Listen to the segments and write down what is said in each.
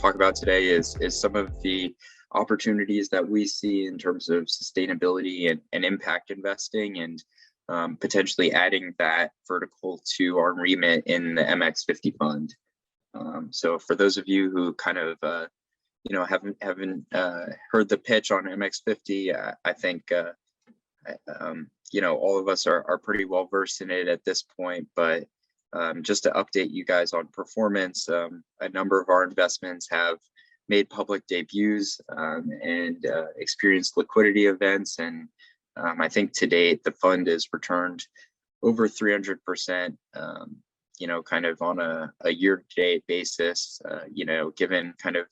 to talk about today is some of the opportunities that we see in terms of sustainability and impact investing, and potentially adding that vertical to our remit in the MX50 fund. So for those of you who kind of haven't heard the pitch on MX50, I think all of us are pretty well versed in it at this point. But just to update you guys on performance, a number of our investments have made public debuts and experienced liquidity events, and I think to date the fund has returned over 300%. Kind of on a year-to-date basis. Given kind of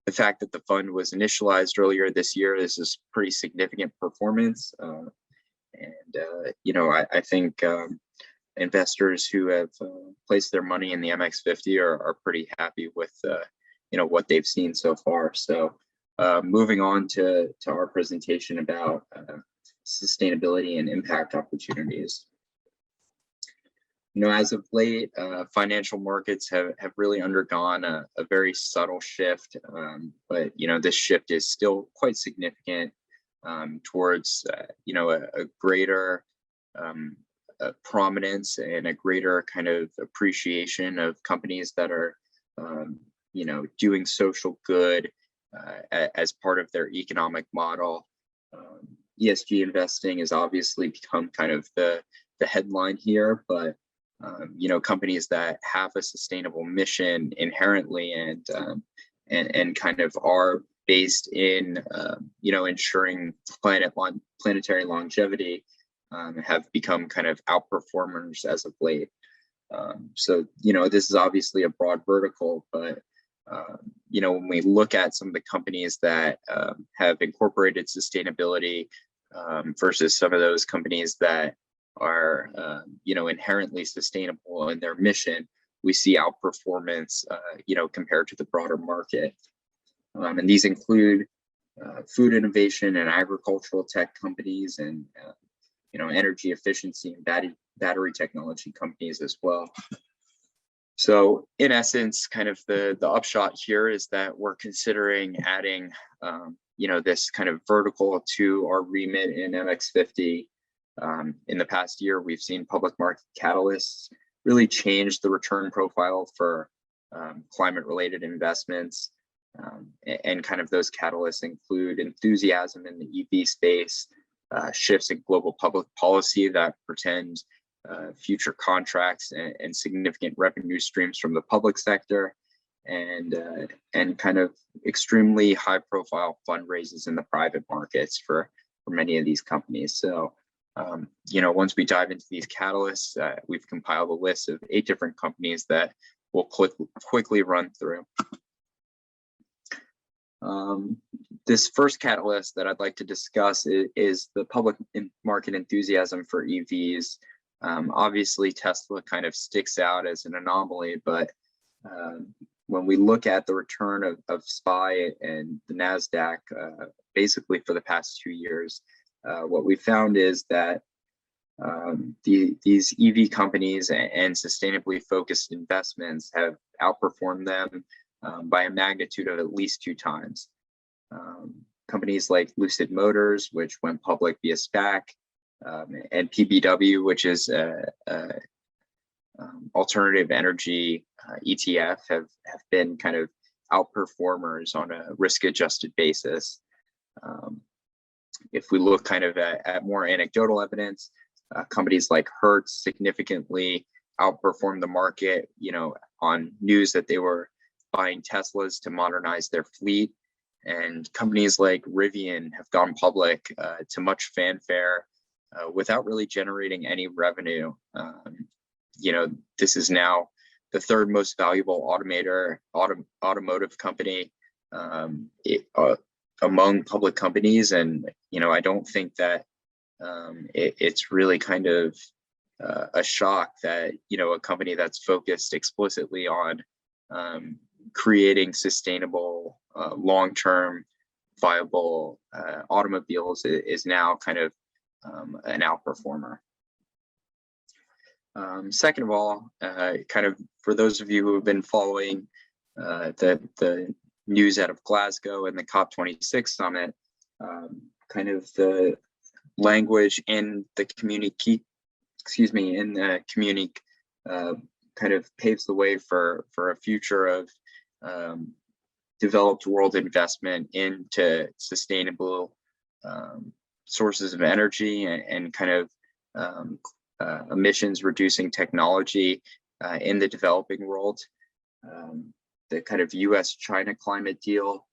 the fact that the fund was initialized earlier this year, this is pretty significant performance. I think investors who have placed their money in the MX50 are pretty happy with what they've seen so far. So moving on to our presentation about sustainability and impact opportunities. As of late, financial markets have really undergone a very subtle shift, but this shift is still quite significant towards a greater prominence and a greater kind of appreciation of companies that are doing social good as part of their economic model. ESG investing has obviously become kind of the headline here, but companies that have a sustainable mission inherently and kind of are based in ensuring planetary longevity have become kind of outperformers as of late. So this is obviously a broad vertical, but when we look at some of the companies that have incorporated sustainability versus some of those companies that are inherently sustainable in their mission, we see outperformance compared to the broader market. And these include food innovation and agricultural tech companies, and energy efficiency and battery technology companies as well. So in essence, kind of the upshot here is that we're considering adding this kind of vertical to our remit in MX50. In the past year, we've seen public market catalysts really change the return profile for climate-related investments. And kind of those catalysts include enthusiasm in the EV space, shifts in global public policy that portend future contracts and significant revenue streams from the public sector, and kind of extremely high-profile fundraisers in the private markets for many of these companies. So once we dive into these catalysts, we've compiled a list of 8 different companies that we'll quickly run through. This first catalyst that I'd like to discuss is the public market enthusiasm for EVs. Obviously, Tesla kind of sticks out as an anomaly, but when we look at the return of SPY and the NASDAQ, basically for the past 2 years, what we found is that these EV companies and sustainably focused investments have outperformed them by a magnitude of at least 2 times. Companies like Lucid Motors, which went public via SPAC, and PBW, which is alternative energy ETF, have been kind of outperformers on a risk-adjusted basis. If we look kind of at more anecdotal evidence, companies like Hertz significantly outperformed the market, on news that they were buying Teslas to modernize their fleet. And companies like Rivian have gone public to much fanfare without really generating any revenue. This is now the 3rd most valuable automotive company among public companies, and I don't think that it's really kind of a shock that a company that's focused explicitly on creating sustainable, long-term, viable automobiles is now kind of an outperformer. Second of all, kind of for those of you who have been following the news out of Glasgow and the COP26 summit, kind of the language in the community, kind of paves the way for a future of developed world investment into sustainable sources of energy and kind of emissions reducing technology in the developing world. The kind of US-China climate deal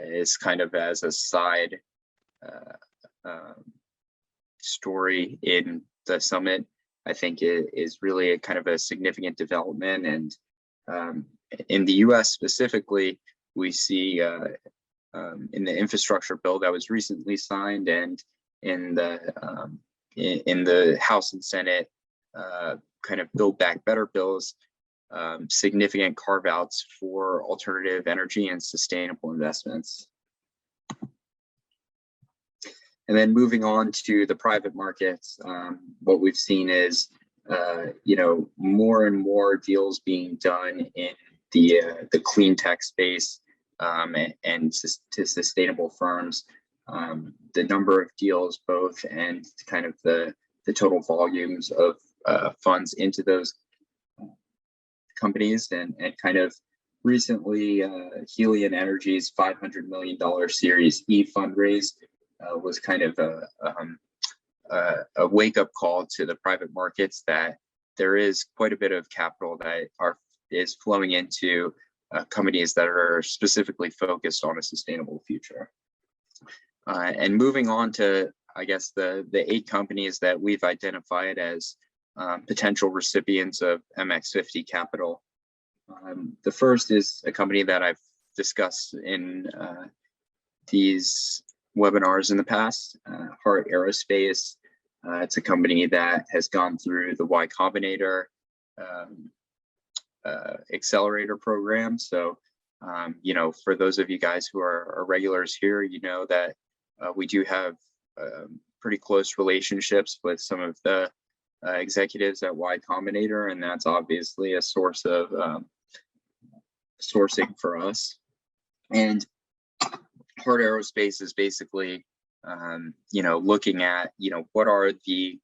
is kind of as a side story in the summit. I think it is really a kind of a significant development. And in the US specifically, we see in the infrastructure bill that was recently signed and in the House and Senate kind of Build Back Better bills, significant carve-outs for alternative energy and sustainable investments. And then moving on to the private markets, what we've seen is, more and more deals being done in the clean tech space and to sustainable firms. The number of deals both and kind of the total volumes of funds into those companies and kind of recently Helion Energy's $500 million Series E fundraise was kind of a wake-up call to the private markets that there is quite a bit of capital that is flowing into companies that are specifically focused on a sustainable future. And moving on to, I guess, the 8 companies that we've identified as potential recipients of MX50 capital. The first is a company that I've discussed in these webinars in the past, Heart Aerospace. It's a company that has gone through the Y Combinator accelerator program. So, for those of you guys who are regulars here, you know that we do have pretty close relationships with some of the executives at Y Combinator, and that's obviously a source of sourcing for us. And Heart Aerospace is basically, looking at, what are the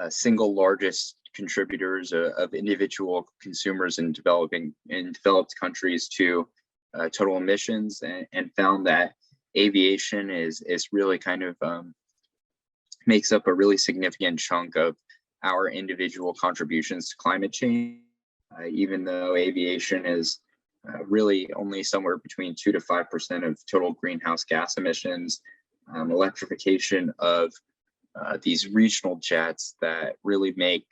single largest contributors of individual consumers in developed countries to total emissions, and found that aviation is really kind of makes up a really significant chunk of our individual contributions to climate change, even though aviation is really only somewhere between 2 to 5% of total greenhouse gas emissions. Electrification of these regional jets that really make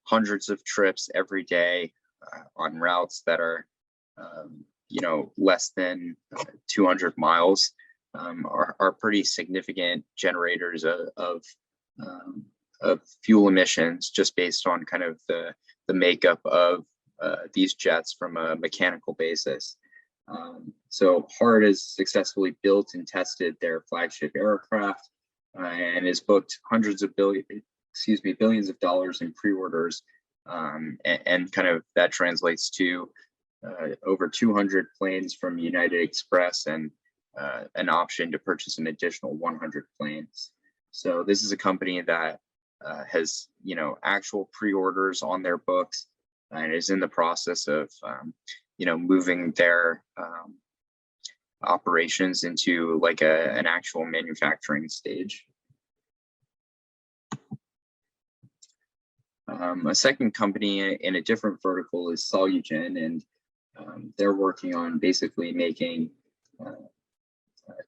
hundreds of trips every day on routes that are, less than 200 miles are pretty significant generators of fuel emissions, just based on kind of the makeup of these jets from a mechanical basis. So Heart has successfully built and tested their flagship aircraft and has booked billions of dollars in pre-orders, and kind of that translates to over 200 planes from United Express and an option to purchase an additional 100 planes. So this is a company that has actual pre-orders on their books and is in the process of moving their operations into like an actual manufacturing stage. A second company in a different vertical is Solugen, and they're working on basically making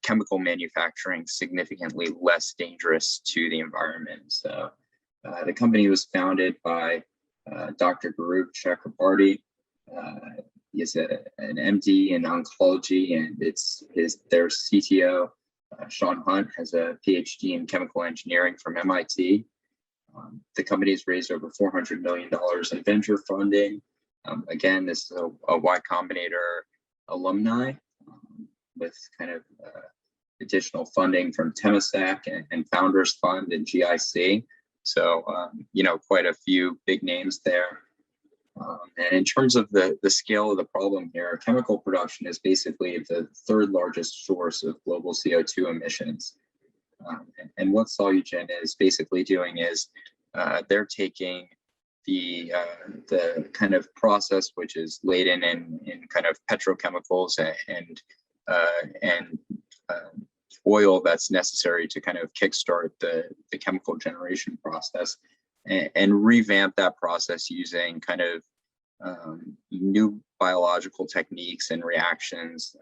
chemical manufacturing significantly less dangerous to the environment. So the company was founded by Dr. Groov Chakrabarty. He's an MD in oncology, and their CTO, Sean Hunt, has a PhD in chemical engineering from MIT. The company's raised over $400 million in venture funding. Again, this is a Y Combinator alumni, with kind of additional funding from Temasek and Founders Fund and GIC. So, quite a few big names there. And in terms of the scale of the problem here, chemical production is basically the third largest source of global CO2 emissions. And what Solugen is basically doing is they're taking the kind of process which is laden in kind of petrochemicals and oil that's necessary to kind of kickstart the chemical generation process, and revamp that process using kind of new biological techniques and reactions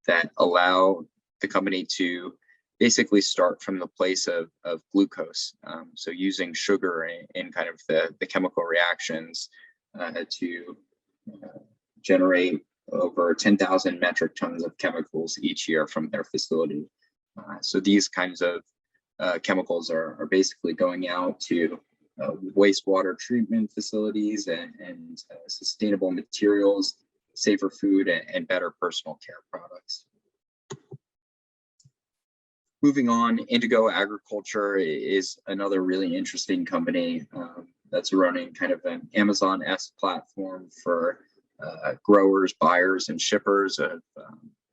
that allow the company to basically start from the place of glucose. So using sugar in kind of the chemical reactions to generate over 10,000 metric tons of chemicals each year from their facility. So these kinds of chemicals are basically going out to wastewater treatment facilities and sustainable materials, safer food, and better personal care products. Moving on, Indigo Agriculture is another really interesting company that's running kind of an Amazon-esque platform for growers, buyers, and shippers of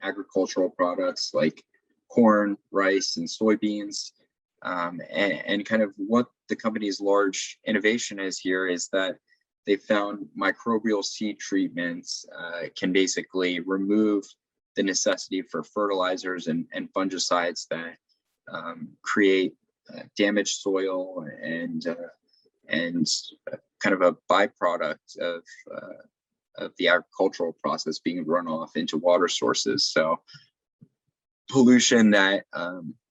agricultural products like corn, rice, and soybeans. And kind of what the company's large innovation is here is that they found microbial seed treatments can basically remove the necessity for fertilizers and fungicides that create damaged soil and kind of a byproduct of the agricultural process being run off into water sources. So pollution that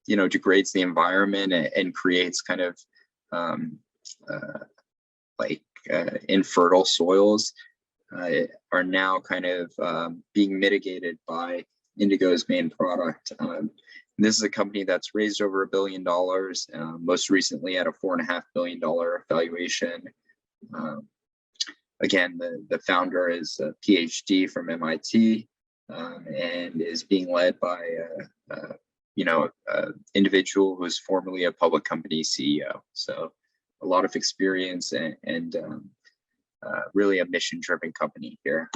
degrades the environment and creates kind of infertile soils are now kind of being mitigated by Indigo's main product. This is a company that's raised over $1 billion, most recently at a $4.5 billion valuation. Again, the founder is a PhD from MIT and is being led by individual who was formerly a public company CEO. So a lot of experience and really a mission-driven company here.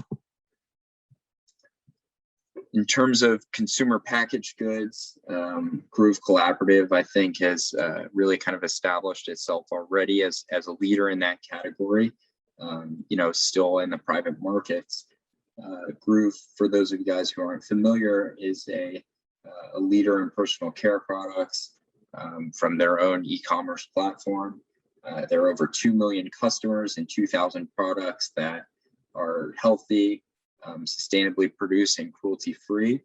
In terms of consumer packaged goods, Groov Collaborative, I think, has really kind of established itself already as a leader in that category, still in the private markets. Groov, for those of you guys who aren't familiar, is a leader in personal care products from their own e-commerce platform. There are over 2 million customers and 2,000 products that are healthy, sustainably produced, and cruelty-free.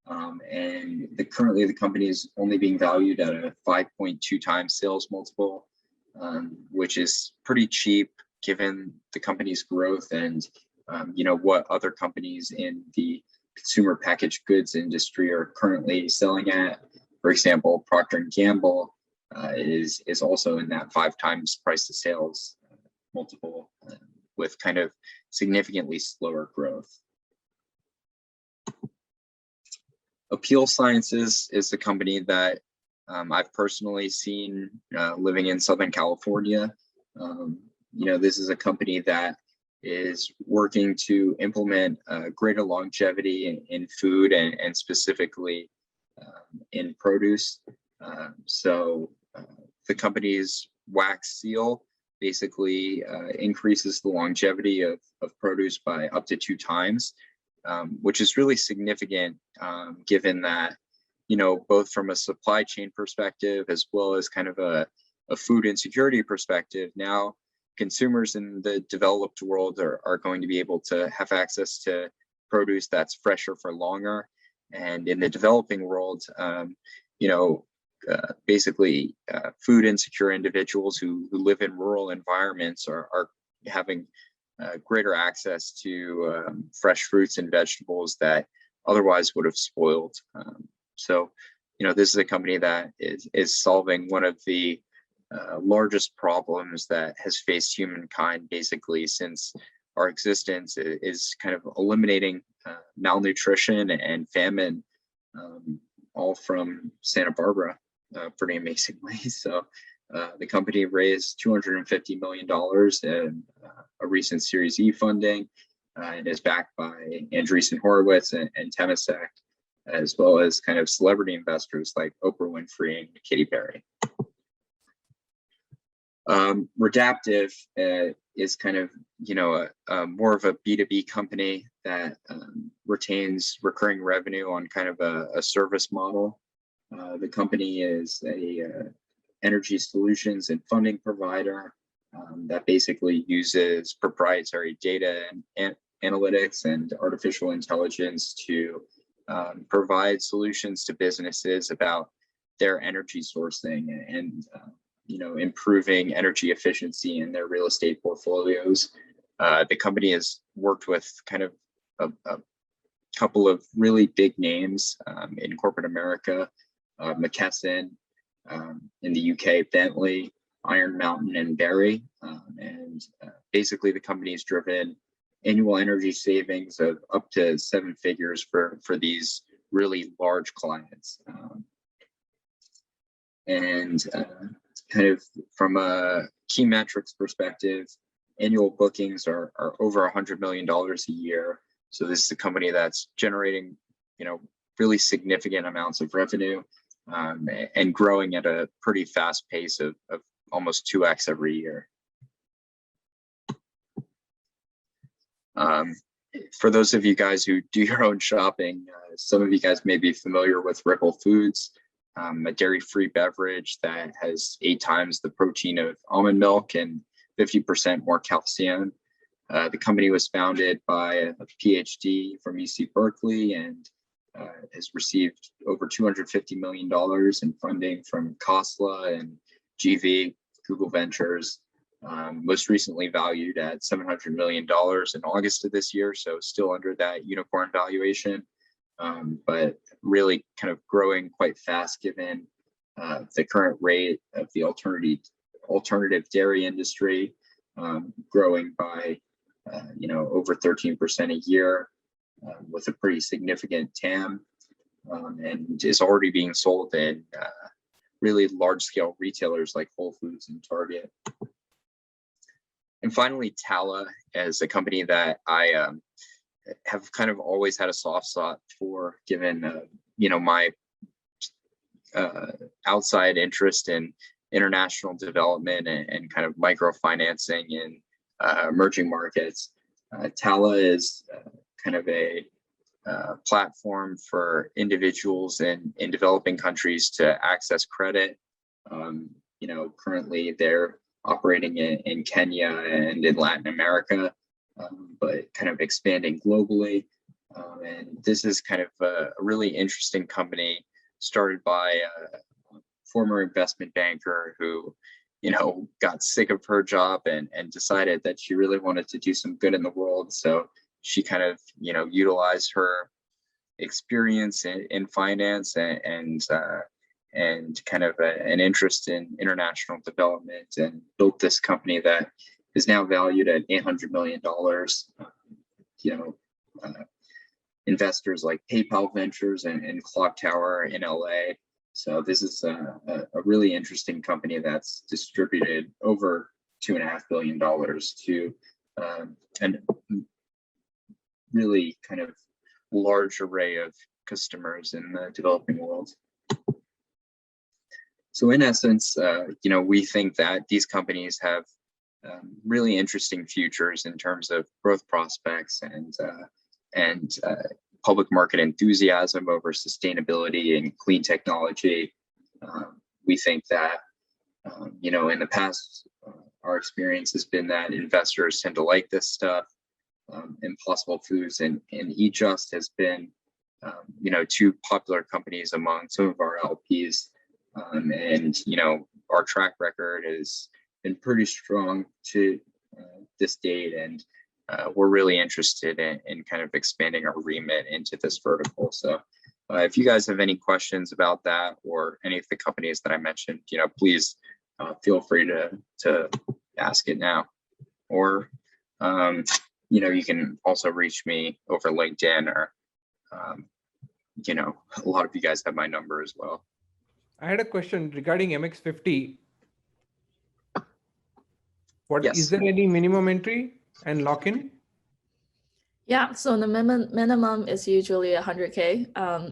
And currently the company is only being valued at a 5.2 times sales multiple, which is pretty cheap given the company's growth and what other companies in the consumer packaged goods industry are currently selling at. For example, Procter & Gamble is also in that 5 times price to sales multiple with kind of significantly slower growth. Appeal Sciences is the company that I've personally seen living in Southern California. This is a company that is working to implement greater longevity in food and specifically in produce. So the company's wax seal basically increases the longevity of produce by up to 2 times, which is really significant given that, both from a supply chain perspective as well as kind of a food insecurity perspective, now consumers in the developed world are going to be able to have access to produce that's fresher for longer. And in the developing world, basically food insecure individuals who live in rural environments are having greater access to fresh fruits and vegetables that otherwise would have spoiled. So this is a company that is solving one of the largest problems that has faced humankind basically since our existence, is kind of eliminating malnutrition and famine, all from Santa Barbara, pretty amazingly. So the company raised $250 million in a recent Series E funding, and is backed by Andreessen Horowitz and Temasek, as well as kind of celebrity investors like Oprah Winfrey and Katy Perry. Redactive is kind of, more of a B2B company that retains recurring revenue on kind of a service model. The company is a energy solutions and funding provider that basically uses proprietary data and analytics and artificial intelligence to provide solutions to businesses about their energy sourcing and improving energy efficiency in their real estate portfolios. The company has worked with kind of a couple of really big names in corporate America, McKesson, in the UK, Bentley, Iron Mountain, and Barry. Basically, the company's driven annual energy savings of up to 7 figures for these really large clients. Kind of from a key metrics perspective, annual bookings are over $100 million a year. So this is a company that's generating, really significant amounts of revenue and growing at a pretty fast pace of almost 2x every year. For those of you guys who do your own shopping, some of you guys may be familiar with Ripple Foods, a dairy-free beverage that has 8 times the protein of almond milk and 50% more calcium. The company was founded by a PhD from UC Berkeley and has received over $250 million in funding from Khosla and GV, Google Ventures. Most recently valued at $700 million in August of this year, so still under that unicorn valuation, but really kind of growing quite fast given the current rate of the alternative dairy industry, growing by over 13% a year, with a pretty significant TAM, and is already being sold in really large-scale retailers like Whole Foods and Target. And finally, Tala is a company that I have kind of always had a soft spot for, given my outside interest in international development and kind of microfinancing in emerging markets. Tala is kind of a platform for individuals in developing countries to access credit. Currently they're operating in Kenya and in Latin America, but kind of expanding globally. And this is kind of a really interesting company started by a former investment banker who, got sick of her job and decided that she really wanted to do some good in the world. So she kind of, utilized her experience in finance and kind of an interest in international development and built this company that is now valued at $800 million. Investors like PayPal Ventures and Clock Tower in LA. So this is a really interesting company that's distributed over $2.5 billion to an really kind of large array of customers in the developing world. So in essence, we think that these companies have really interesting futures in terms of growth prospects and public market enthusiasm over sustainability and clean technology. We think that, in the past, our experience has been that investors tend to like this stuff. Impossible Foods and eJust has been, 2 popular companies among some of our LPs. And our track record has been pretty strong to this date, and we're really interested in kind of expanding our remit into this vertical. So if you guys have any questions about that or any of the companies that I mentioned, please feel free to ask it now, or you can also reach me over LinkedIn, or a lot of you guys have my number as well. I had a question regarding MX50. Is there any minimum entry? And lock-in? Yeah, so the minimum is usually 100K,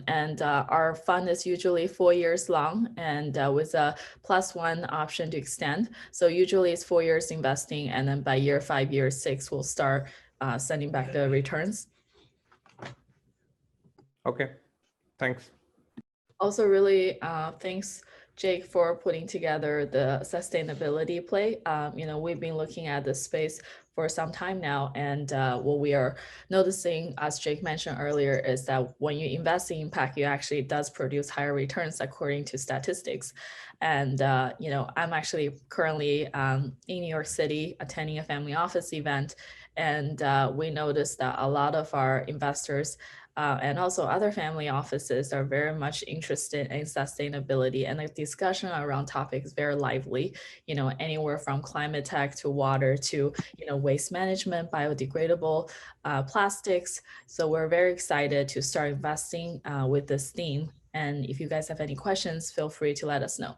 and our fund is usually 4 years long, and with a +1 option to extend. So usually it's 4 years investing, and then by year 5, year 6, we'll start sending back the returns. Okay, thanks. Also, really, thanks, Jake, for putting together the sustainability play. We've been looking at this space for some time now, and what we are noticing, as Jake mentioned earlier, is that when you invest in impact, you actually does produce higher returns according to statistics. And I'm actually currently in New York City attending a family office event, and we noticed that a lot of our investors and also other family offices are very much interested in sustainability, and the discussion around topics is very lively, anywhere from climate tech to water to, waste management, biodegradable plastics. So we're very excited to start investing with this theme. And if you guys have any questions, feel free to let us know.